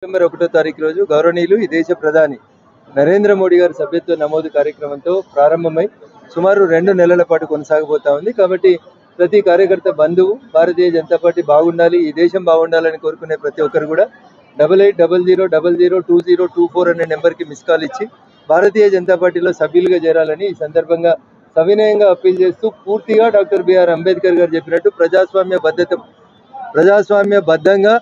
September 1వ తారీఖు రోజు గౌరవనీయులు ఈ దేశ ప్రధాని నరేంద్ర మోడీ గారి సభ్యత్వ నమోదు కార్యక్రమంతో ప్రారంభమై సుమారు 2 నెలల పాటు కొనసాగబోతా ఉంది. కాబట్టి ప్రతి కార్యకర్త బంధువు భారతీయ జనతా పార్టీ బాగుండాలి, ఈ దేశం బాగుండాలని కోరుకునే ప్రతి ఒక్కరు కూడా 8800002024 అనే నెంబర్కి మిస్ కాల్ ఇచ్చి భారతీయ జనతా పార్టీలో సభ్యులుగా చేరాలని ఈ సందర్భంగా సవినయంగా అప్పీల్ చేస్తూ పూర్తిగా డాక్టర్ బిఆర్ అంబేద్కర్ గారు చెప్పినట్టు ప్రజాస్వామ్యబద్ధంగా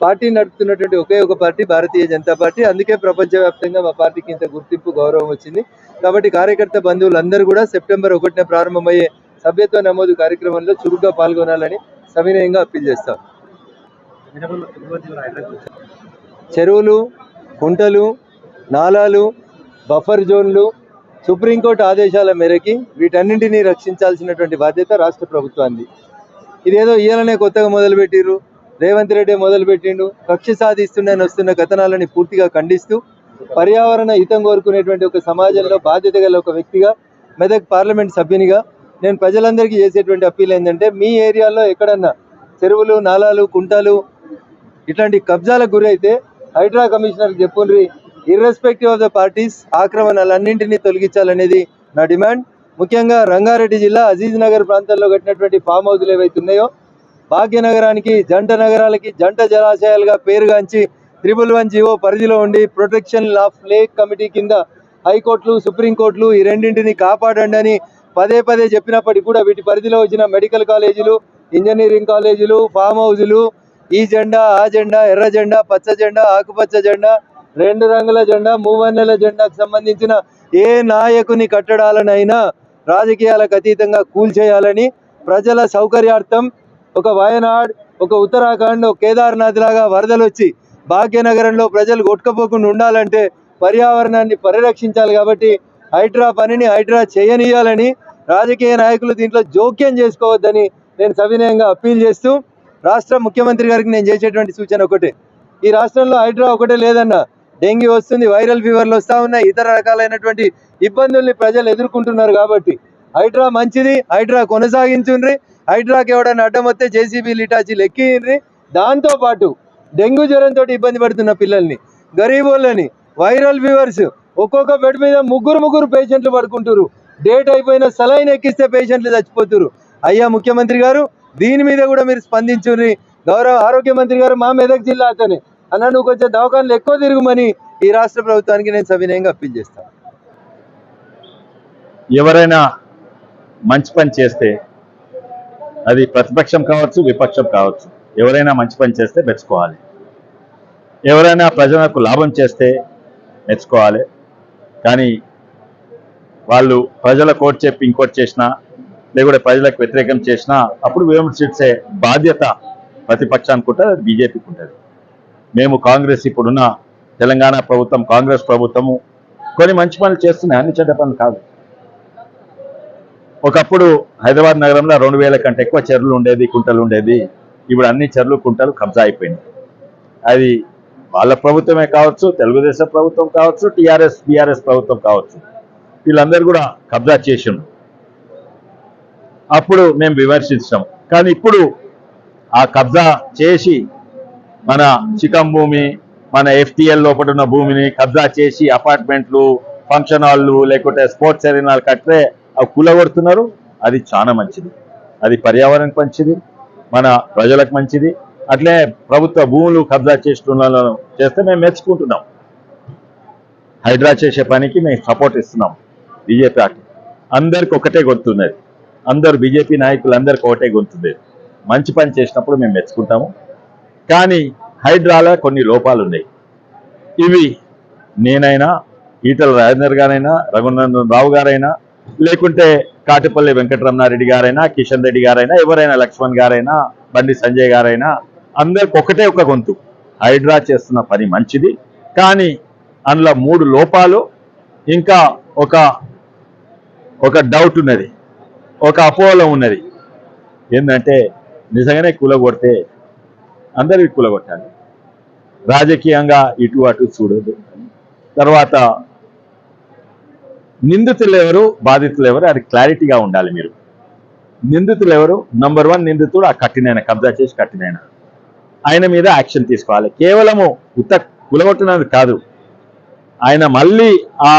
పార్టీ నడుపుతున్నటువంటి ఒకే ఒక పార్టీ భారతీయ జనతా పార్టీ. అందుకే ప్రపంచవ్యాప్తంగా మా పార్టీకి ఇంత గుర్తింపు గౌరవం వచ్చింది. కాబట్టి కార్యకర్త బంధువులందరూ కూడా సెప్టెంబర్ 1న ప్రారంభమయ్యే సభ్యత్వ నమోదు కార్యక్రమంలో చురుగ్గా పాల్గొనాలని సవినయంగా అప్పీల్ చేస్తాం. చెరువులు, కుంటలు, నాలాలు, బఫర్ జోన్లు సుప్రీంకోర్టు ఆదేశాల మేరకి వీటన్నింటినీ రక్షించాల్సినటువంటి బాధ్యత రాష్ట్ర ప్రభుత్వానికి. ఇదేదో ఇయ్యాలనే కొత్తగా మొదలుపెట్టిర్రు, రేవంత్ రెడ్డి మొదలుపెట్టిండు. కక్ష సాధిస్తున్నాయని వస్తున్న కథనాలని పూర్తిగా ఖండిస్తూ పర్యావరణ హితం కోరుకునేటువంటి ఒక సమాజంలో బాధ్యత గల ఒక వ్యక్తిగా, మెదక్ పార్లమెంట్ సభ్యునిగా నేను ప్రజలందరికీ చేసేటువంటి అప్పీల్ ఏంటంటే, మీ ఏరియాలో ఎక్కడన్నా చెరువులు, నాలాలు, కుంటలు ఇట్లాంటి కబ్జాలకు గురైతే హైడ్రా కమిషనర్కి చెప్పుండ్రి. ఇర్రెస్పెక్టివ్ ఆఫ్ ద పార్టీస్ ఆక్రమణలన్నింటినీ తొలగించాలనేది నా డిమాండ్. ముఖ్యంగా రంగారెడ్డి జిల్లా అజీజ్ నగర్ ప్రాంతాల్లో కట్టినటువంటి ఫామ్ హౌస్లు ఏవైతే ఉన్నాయో, భాగ్యనగరానికి జంట నగరాలకి జంట జలాశయాలుగా పేరుగాంచి 111 జీవో పరిధిలో ఉండి ప్రొటెక్షన్ ఆఫ్ లేక్ కమిటీ కింద హైకోర్టులు, సుప్రీంకోర్టులు ఈ రెండింటిని కాపాడండి అని పదే పదే చెప్పినప్పటికీ కూడా వీటి పరిధిలో వచ్చిన మెడికల్ కాలేజీలు, ఇంజనీరింగ్ కాలేజీలు, ఫామ్ హౌజులు, ఈ జెండా, ఆ జెండా, ఎర్ర జెండా, పచ్చ జెండా, ఆకుపచ్చ జెండా, 2 రంగుల జెండా, 3 నెలల జెండాకు సంబంధించిన ఏ నాయకుని కట్టడాలనైనా రాజకీయాలకు అతీతంగా కూల్చేయాలని, ప్రజల సౌకర్యార్థం ఒక వయనాడ్, ఒక ఉత్తరాఖండ్, ఒక కేదార్నాథ్ లాగా వరదలు వచ్చి భాగ్యనగరంలో ప్రజలు కొట్టుకపోకుండా ఉండాలంటే పర్యావరణాన్ని పరిరక్షించాలి. కాబట్టి హైడ్రా పనిని హైడ్రా చేయనీయాలని, రాజకీయ నాయకులు దీంట్లో జోక్యం చేసుకోవద్దని నేను సవినయంగా అప్పీల్ చేస్తూ, రాష్ట్ర ముఖ్యమంత్రి గారికి నేను చేసేటువంటి సూచన ఒకటే, ఈ రాష్ట్రంలో హైడ్రా ఒకటే లేదన్న, డెంగ్యూ వస్తుంది, వైరల్ ఫీవర్లు వస్తూ ఉన్నాయి, ఇతర రకాలైనటువంటి ఇబ్బందుల్ని ప్రజలు ఎదుర్కొంటున్నారు. కాబట్టి హైడ్రా మంచిది, హైడ్రా కొనసాగించుండ్రి. హైడ్రాకి ఎవడన్నా అడ్డం వస్తే జేసీబీలు, ఇటాచీలు ఎక్కిండ్రి. దాంతోపాటు డెంగ్యూ జ్వరంతో ఇబ్బంది పడుతున్న పిల్లల్ని, గరీబోళ్ళని, వైరల్ ఫీవర్స్ ఒక్కొక్క బెడ్ మీద ముగ్గురు పేషెంట్లు పడుకుంటారు. డేట్ అయిపోయిన సలైన్ ఎక్కిస్తే పేషెంట్లు చచ్చిపోతున్నారు. అయ్యా ముఖ్యమంత్రి గారు, దీని మీద కూడా మీరు స్పందించుండ్రి. గౌరవ ఆరోగ్య మంత్రి గారు మా మెదక్ జిల్లా అతనే అన్న, నువ్వు కొంచెం దవాఖానలు ఎక్కువ తిరుగుమని ఈ రాష్ట్ర ప్రభుత్వానికి నేను సవినయంగా అప్పీల్ చేస్తాను. ఎవరైనా మంచి పని చేస్తే, అది ప్రతిపక్షం కావచ్చు, విపక్షం కావచ్చు, ఎవరైనా మంచి పని చేస్తే మెచ్చుకోవాలి. ఎవరైనా ప్రజలకు లాభం చేస్తే మెచ్చుకోవాలి. కానీ వాళ్ళు ప్రజలకు ఓటు చెప్పి ఇంకోటి చేసినా, లేకుంటే ప్రజలకు వ్యతిరేకం చేసినా అప్పుడు విమర్శించే బాధ్యత ప్రతిపక్షానికి ఉంటుంది, అది బీజేపీకి ఉంటుంది. మేము కాంగ్రెస్, ఇప్పుడున్న తెలంగాణ ప్రభుత్వం, కాంగ్రెస్ ప్రభుత్వము కొన్ని మంచి పనులు చేస్తున్నాయి, అన్ని చెడ్డ పనులు కాదు. ఒకప్పుడు హైదరాబాద్ నగరంలో 2000 కంటే ఎక్కువ చెరువులు ఉండేది, కుంటలు ఉండేది. ఇప్పుడు అన్ని చెరువులు, కుంటలు కబ్జా అయిపోయింది. అది వాళ్ళ ప్రభుత్వమే కావచ్చు, తెలుగుదేశం ప్రభుత్వం కావచ్చు, బీఆర్ఎస్ ప్రభుత్వం కావచ్చు, వీళ్ళందరూ కూడా కబ్జా చేసాం. అప్పుడు మేము విమర్శించాం. కానీ ఇప్పుడు ఆ కబ్జా చేసి మన చికం భూమి, మన ఎఫ్టీఎల్ లోపల ఉన్న భూమిని కబ్జా చేసి అపార్ట్మెంట్లు, ఫంక్షన్ హాళ్ళు, లేకుంటే స్పోర్ట్స్ అరీనాలు కట్టే అవి కూలగొడుతున్నారు. అది చాలా మంచిది, అది పర్యావరణానికి మంచిది, మన ప్రజలకు మంచిది. అట్లే ప్రభుత్వ భూములు కబ్జా చేస్తే మేము మెచ్చుకుంటున్నాం. హైడ్రా చేసే పనికి మేము సపోర్ట్ ఇస్తున్నాం. బీజేపీ అందరికి ఒకటే గొంతున్నది, అందరు బీజేపీ నాయకులు అందరికి ఒకటే గొంతుంది. మంచి పని చేసినప్పుడు మేము మెచ్చుకుంటాము. కానీ హైడ్రాలో కొన్ని లోపాలు ఉన్నాయి. ఇవి నేనైనా, ఈటల రాజేందర్ గారైనా, రఘునందన్ రావు గారైనా, లేకుంటే కాటిపల్లి వెంకటరమణారెడ్డి గారైనా, కిషన్ రెడ్డి గారైనా, ఎవరైనా, లక్ష్మణ్ గారైనా, బండి సంజయ్ గారైనా, అందరికి ఒకటే ఒక గొంతు, హైడ్రా చేస్తున్న పని మంచిది. కానీ అందులో 3 లోపాలు, ఇంకా ఒక డౌట్ ఉన్నది, ఒక అపోహలో ఉన్నది. ఏంటంటే నిజంగానే కూలగొడితే అందరికీ కూలగొట్టాలి, రాజకీయంగా ఇటు అటు చూడదు. తర్వాత నిందితులు ఎవరు, బాధితులు ఎవరు, అది క్లారిటీగా ఉండాలి. మీరు నిందితులు ఎవరు, నంబర్ 1 నిందితుడు ఆ కట్టినైనా, కబ్జా చేసి కట్టినైనా, ఆయన మీద యాక్షన్ తీసుకోవాలి. కేవలము కూలగొట్టినది కాదు, ఆయన మళ్ళీ ఆ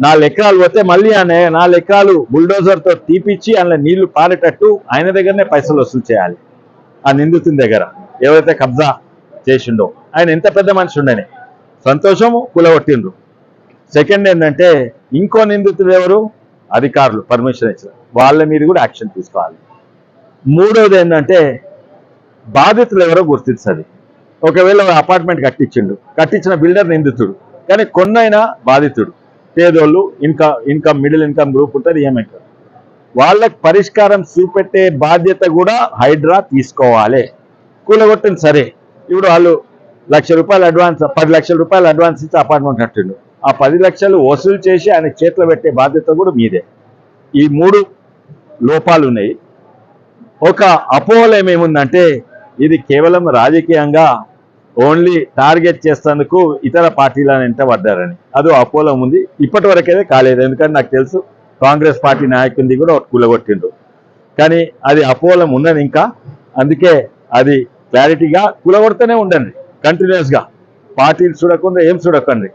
4 ఎకరాలు పోతే మళ్ళీ ఆ 4 ఎకరాలు బుల్డోజర్తో తీపిచ్చి అందులో నీళ్లు పారేటట్టు ఆయన దగ్గరనే పైసలు వసూలు చేయాలి. ఆ నిందితుని దగ్గర ఎవరైతే కబ్జా చేసిండో ఆయన ఎంత పెద్ద మనిషి ఉండని, సంతోషము కూలగొట్టిండ్రు. సెకండ్ ఏంటంటే ఇంకో నిందితుడు ఎవరు, అధికారులు పర్మిషన్ ఇచ్చారు, వాళ్ళ మీద కూడా యాక్షన్ తీసుకోవాలి. మూడోది ఏంటంటే బాధితులు ఎవరో గుర్తించాలి. ఒకవేళ అపార్ట్మెంట్ కట్టించిన బిల్డర్ నిందితుడు, కానీ కొన్నైనా బాధితుడు, పేదోళ్ళు, ఇన్కమ్ మిడిల్ ఇన్కమ్ గ్రూప్ ఉంటుంది, ఏమంటారు, వాళ్ళకి పరిష్కారం చూపెట్టే బాధ్యత కూడా హైడ్రా తీసుకోవాలి. కూలగొట్టింది సరే, ఇప్పుడు వాళ్ళు ₹1,00,000 అడ్వాన్స్, 10 లక్షల రూపాయలు అడ్వాన్స్ ఇచ్చి అపార్ట్మెంట్ కట్టిండు, ఆ 10 లక్షలు వసూలు చేసి ఆయన చేతిలో పెట్టే బాధ్యత కూడా మీదే. ఈ 3 లోపాలు ఉన్నాయి. ఒక అపోహలు ఏమేముందంటే ఇది కేవలం రాజకీయంగా ఓన్లీ టార్గెట్ చేసేందుకు ఇతర పార్టీలను వెంట పడ్డారని, అదో అపోహలో ఉంది. ఇప్పటి వరకైతే కాలేదు, ఎందుకంటే నాకు తెలుసు కాంగ్రెస్ పార్టీ నాయకుడిని కూడా కూలగొట్టిండు, కానీ అది అపోహలం ఉన్నది ఇంకా. అందుకే అది క్లారిటీగా కూలగొడుతూనే ఉండండి కంటిన్యూస్గా, పార్టీలు చూడకుండా ఏం చూడకండి.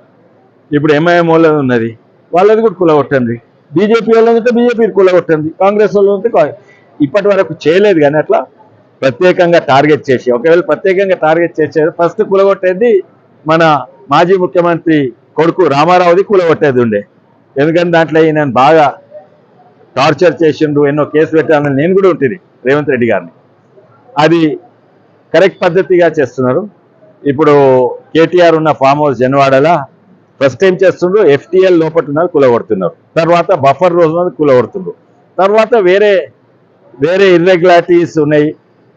ఇప్పుడు ఎంఐఎం వాళ్ళది ఉన్నది, వాళ్ళది కూడా కూలగొట్టండి, బీజేపీ వాళ్ళది ఉంటే బీజేపీ కూలగొట్టండి, కాంగ్రెస్ వాళ్ళు ఉంటే ఇప్పటి వరకు చేయలేదు. కానీ అట్లా ప్రత్యేకంగా టార్గెట్ చేసి, ఒకవేళ ప్రత్యేకంగా టార్గెట్ చేసేది ఫస్ట్ కూలగొట్టేది మన మాజీ ముఖ్యమంత్రి కొడుకు రామారావుది కూలగొట్టేది ఉండే, ఎందుకంటే దాంట్లో నేను బాగా టార్చర్ చేసిండు, ఎన్నో కేసులు పెట్టానని నేను కూడా ఉంటుంది రేవంత్ రెడ్డి గారిని. అది కరెక్ట్ పద్ధతిగా చేస్తున్నారు. ఇప్పుడు కేటీఆర్ ఉన్న ఫామ్ హౌస్ జన్వాడలా ఫస్ట్ ఏం చేస్తుండ్రు, FTL లోపల ఉన్నది కూలగొడుతున్నారు, తర్వాత బఫర్ రోజు ఉన్నది కూలగొడుతుండ్రు, తర్వాత వేరే ఇర్రెగ్యులారిటీస్ ఉన్నాయి,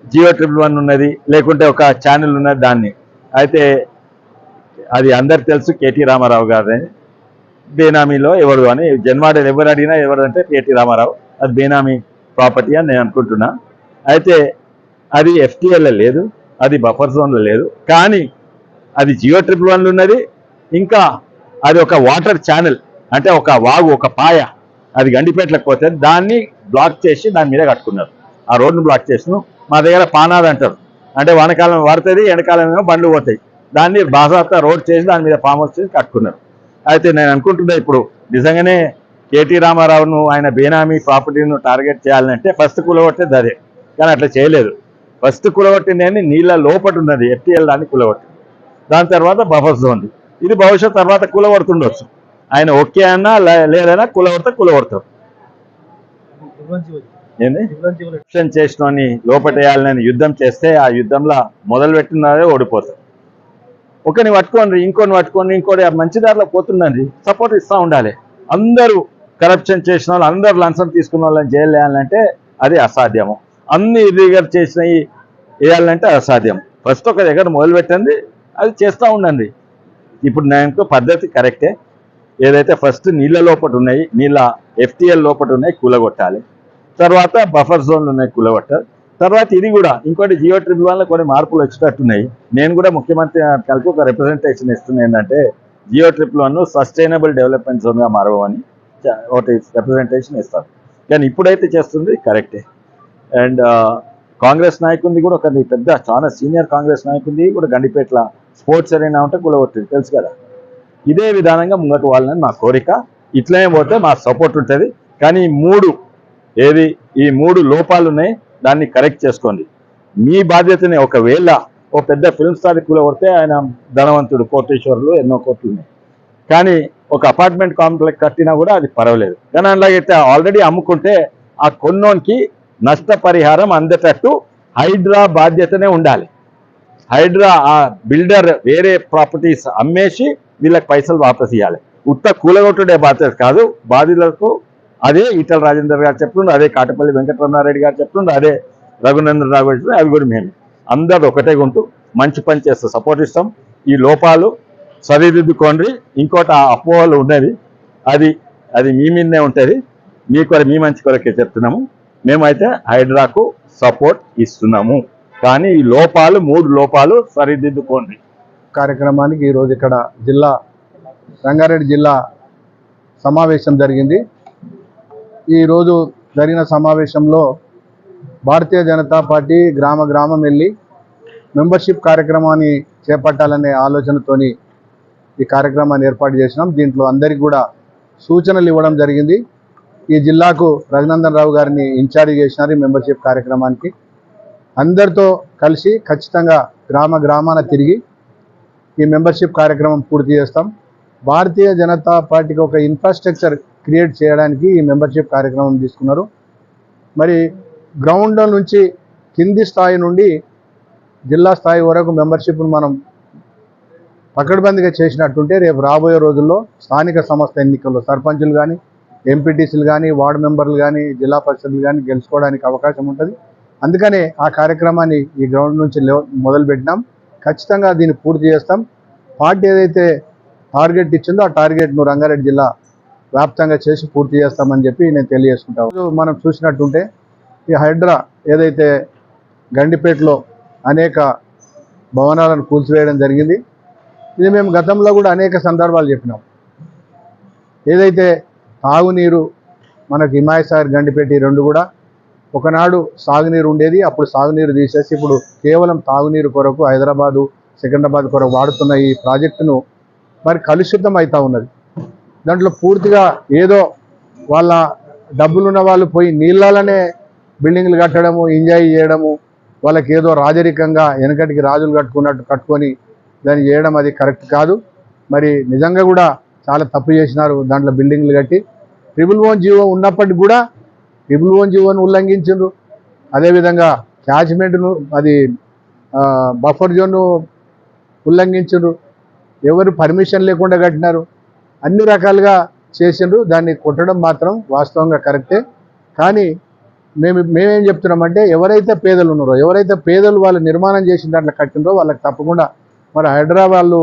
Jio 111 ఉన్నది, లేకుంటే ఒక ఛానల్ ఉన్నది, దాన్ని అయితే అది అందరికి తెలుసు కేటీ రామారావు గారిని బేనామీలో ఎవరు అని, జన్వాడలు ఎవరు అడిగినా ఎవరంటే కేటీ రామారావు, అది బేనామీ ప్రాపర్టీ అని నేను అనుకుంటున్నా. అయితే అది FTL లేదు, అది బఫర్ జోన్లో లేదు, కానీ అది Jio 111 ఉన్నది. ఇంకా అది ఒక వాటర్ ఛానల్, అంటే ఒక వాగు, ఒక పాయ, అది గండిపేటలకు పోతే దాన్ని బ్లాక్ చేసి దాని మీద కట్టుకున్నారు, ఆ రోడ్ను బ్లాక్ చేసిన. మా దగ్గర పానాది అంటారు, అంటే వానకాలం పడుతుంది, ఎండాకాలం ఏమో బండ్లు పోతాయి, దాన్ని బాసాత రోడ్ చేసి దాని మీద ఫామ్ హౌస్ చేసి కట్టుకున్నారు. అయితే నేను అనుకుంటున్నా ఇప్పుడు నిజంగానే కేటీ రామారావును ఆయన బేనామీ ప్రాపర్టీను టార్గెట్ చేయాలంటే ఫస్ట్ కూలగొట్టేది అదే, కానీ అట్లా చేయలేదు. ఫస్ట్ కూలగొట్టింది అని నీళ్ళ లోపట ఉన్నది FTL, దాన్ని కూలగొట్టింది. దాని తర్వాత బఫర్ జోన్, ఇది భవిష్యత్ తర్వాత కూలగొడుతుండొచ్చు, ఆయన ఓకే అన్నా లేదన్నా కూలగొడతారు. ఏంది చేసిన లోపటేయాలని యుద్ధం చేస్తే ఆ యుద్ధంలో మొదలు పెట్టినదే ఓడిపోతారు. ఒకరిని పట్టుకోండి, ఇంకోటి మంచి దారిలో పోతుందండి, సపోర్ట్ ఇస్తూ ఉండాలి. అందరూ కరప్షన్ చేసిన వాళ్ళు, అందరూ లంచం తీసుకున్న వాళ్ళని జైలు వేయాలంటే అది అసాధ్యము, అన్ని ఇర్రెగ్యులర్ చేసినవి వేయాలంటే అసాధ్యం. ఫస్ట్ ఒక దగ్గర మొదలు పెట్టండి, అది చేస్తూ ఉండండి. ఇప్పుడు నేను పద్ధతి కరెక్టే, ఏదైతే ఫస్ట్ నీళ్ళ లోపల ఉన్నాయి, నీళ్ళ FTL లోపల ఉన్నాయి కూలగొట్టాలి, తర్వాత బఫర్ జోన్లు ఉన్నాయి కూలగొట్టాలి, తర్వాత ఇది కూడా ఇంకోటి Jio 111 కొన్ని మార్పులు వచ్చేటట్టున్నాయి. నేను కూడా ముఖ్యమంత్రి కలిపి ఒక రిప్రజెంటేషన్ ఇస్తున్నా, ఏంటంటే Jio 111 సస్టైనబుల్ డెవలప్మెంట్ జోన్గా మారవని ఒకటి రిప్రజెంటేషన్ ఇస్తాను. కానీ ఇప్పుడైతే చేస్తుంది కరెక్టే. అండ్ కాంగ్రెస్ నాయకుడిది కూడా ఒక పెద్ద చాలా సీనియర్ కాంగ్రెస్ నాయకుడిది కూడా గండిపేట్ల స్పోర్ట్స్ అరేనా ఉంటే కూలగొట్టింది, తెలుసు కదా. ఇదే విధానంగా ముంగటు వాళ్ళని మా కోరిక, ఇట్లనే పోతే మా సపోర్ట్ ఉంటుంది. కానీ ఈ మూడు లోపాలు ఉన్నాయి, దాన్ని కరెక్ట్ చేసుకోండి. మీ బాధ్యతనే. ఒకవేళ ఓ పెద్ద ఫిల్మ్ స్టార్ కూలగొడితే ఆయన ధనవంతుడు, కోటేశ్వరులు, ఎన్నో కోట్లు ఉన్నాయి, కానీ ఒక అపార్ట్మెంట్ కాంప్లెక్స్ కట్టినా కూడా అది పర్వాలేదు. కానీ అలాగైతే ఆల్రెడీ అమ్ముకుంటే ఆ కొన్నోనికి నష్టపరిహారం అందేటట్టు హైడ్రా బాధ్యతనే ఉండాలి. హైడ్రా ఆ బిల్డర్ వేరే ప్రాపర్టీస్ అమ్మేసి వీళ్ళకి పైసలు వాపస్ ఇవ్వాలి. ఉత్త కూలగొట్టుడే బాధ్యత కాదు, బాధితులకు అదే ఈటల రాజేందర్ గారు చెప్తుండ్రు, అదే కాటపల్లి వెంకటరమణారెడ్డి గారు చెప్తుండ్రు, అదే రఘునందన్ రావు గారు, అవి కూడా మేము అందరూ ఒకటే ఉంటూ మంచి పని చేస్తూ సపోర్ట్ ఇస్తాం. ఈ లోపాలు సరిదిద్దుకోండి. ఇంకోటి ఆ అపోహలు ఉన్నది, అది మీ మీదనే ఉంటుంది, మీ మంచి కొరకే చెప్తున్నాము. మేమైతే హైడ్రాకు సపోర్ట్ ఇస్తున్నాము, కానీ ఈ లోపాలు 3 లోపాలు సరిదిద్దుకోండి. కార్యక్రమానికి ఈరోజు ఇక్కడ రంగారెడ్డి జిల్లా సమావేశం జరిగింది. ఈరోజు జరిగిన సమావేశంలో భారతీయ జనతా పార్టీ గ్రామం వెళ్ళి మెంబర్షిప్ కార్యక్రమాన్ని చేపట్టాలనే ఆలోచనతోని ఈ కార్యక్రమాన్ని ఏర్పాటు చేసినాం. దీంట్లో అందరికీ కూడా సూచనలు ఇవ్వడం జరిగింది. ఈ జిల్లాకు రఘునందన్ రావు గారిని ఇన్ఛార్జ్ చేసినారు ఈ మెంబర్షిప్ కార్యక్రమానికి. అందరితో కలిసి ఖచ్చితంగా గ్రామాన తిరిగి ఈ మెంబర్షిప్ కార్యక్రమం పూర్తి చేస్తాం. భారతీయ జనతా పార్టీకి ఒక ఇన్ఫ్రాస్ట్రక్చర్ క్రియేట్ చేయడానికి ఈ మెంబర్షిప్ కార్యక్రమం తీసుకున్నారు. మరి గ్రౌండ్ నుంచి కింది స్థాయి నుండి జిల్లా స్థాయి వరకు మెంబర్షిప్ను మనం పకడ్బందీగా చేసినట్టుంటే రేపు రాబోయే రోజుల్లో స్థానిక సంస్థ ఎన్నికల్లో సర్పంచులు కానీ, ఎంపీటీసీలు కానీ, వార్డు మెంబర్లు కానీ, జిల్లా పరిషత్లు కానీ గెలుచుకోవడానికి అవకాశం ఉంటుంది. అందుకనే ఆ కార్యక్రమాన్ని ఈ గ్రౌండ్ నుంచి మొదలుపెట్టినాం. ఖచ్చితంగా దీన్ని పూర్తి చేస్తాం. పార్టీ ఏదైతే టార్గెట్ ఇచ్చిందో ఆ టార్గెట్ను రంగారెడ్డి జిల్లా వ్యాప్తంగా చేసి పూర్తి చేస్తామని చెప్పి నేను తెలియజేసుకుంటాను. మనం చూసినట్టుంటే ఈ హైడ్రా ఏదైతే గండిపేటలో అనేక భవనాలను కూల్చివేయడం జరిగింది. ఇది మేము గతంలో కూడా అనేక సందర్భాలు చెప్పినాం. ఏదైతే తాగునీరు మనకు హిమాయసాగర్, గండిపేట ఈ రెండు కూడా ఒకనాడు సాగునీరు ఉండేది. అప్పుడు సాగునీరు తీసేసి ఇప్పుడు కేవలం తాగునీరు కొరకు హైదరాబాదు, సికింద్రాబాద్ కొరకు వాడుతున్న ఈ ప్రాజెక్టును మరి కలుషితం అవుతూ ఉన్నది. దాంట్లో పూర్తిగా ఏదో వాళ్ళ డబ్బులున్న వాళ్ళు పోయి నీళ్ళనే బిల్డింగ్లు కట్టడము, ఎంజాయ్ చేయడము, వాళ్ళకి ఏదో రాజరికంగా వెనకటికి రాజులు కట్టుకున్నట్టు కట్టుకొని దాన్ని చేయడం అది కరెక్ట్ కాదు. మరి నిజంగా కూడా చాలా తప్పు చేసినారు. దాంట్లో బిల్డింగ్లు కట్టి 111 జీవో ఉన్నప్పటికి కూడా 111 జీవోను ఉల్లంఘించారు. అదేవిధంగా క్యాచ్మెంట్ను అది బఫర్ జోన్ను ఉల్లంఘించారు. ఎవరు పర్మిషన్ లేకుండా కట్టినారు. అన్ని రకాలుగా చేసిండ్రు. దాన్ని కొట్టడం మాత్రం వాస్తవంగా కరెక్టే. కానీ మేమేం చెప్తున్నామంటే ఎవరైతే పేదలు ఉన్నారో, ఎవరైతే పేదలు వాళ్ళు నిర్మాణం చేసిన దాంట్లో కట్టినరో వాళ్ళకి తప్పకుండా మరి హైదరాబాద్లో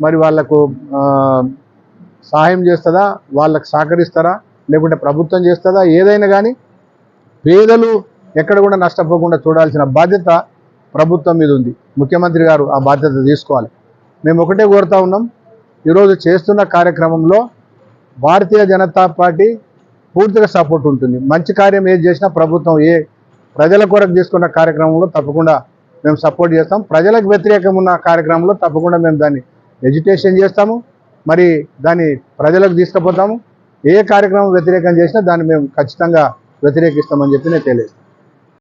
మరి వాళ్లకు సహాయం చేస్తుందా, వాళ్ళకు సహకరిస్తారా, లేకుంటే ప్రభుత్వం చేస్తుందా, ఏదైనా కానీ పేదలు ఎక్కడ కూడా నష్టపోకుండా చూడాల్సిన బాధ్యత ప్రభుత్వం మీద ఉంది. ముఖ్యమంత్రి గారు ఆ బాధ్యత తీసుకోవాలి. మేము ఒకటే కోరుతా ఉన్నాం, ఈరోజు చేస్తున్న కార్యక్రమంలో భారతీయ జనతా పార్టీ పూర్తిగా సపోర్ట్ ఉంటుంది. మంచి కార్యం ఏది చేసినా ప్రభుత్వం ప్రజల కొరకు తీసుకున్న కార్యక్రమంలో తప్పకుండా మేము సపోర్ట్ చేస్తాం. ప్రజలకు వ్యతిరేకం ఉన్న కార్యక్రమంలో తప్పకుండా మేము దాన్ని ఎడ్యుకేషన్ చేస్తాము, మరి దాన్ని ప్రజలకు తీసుకుపోతాము. ఏ కార్యక్రమం వ్యతిరేకం చేసినా దాన్ని మేము ఖచ్చితంగా వ్యతిరేకిస్తామని చెప్పి నేను తెలియజేస్తాను.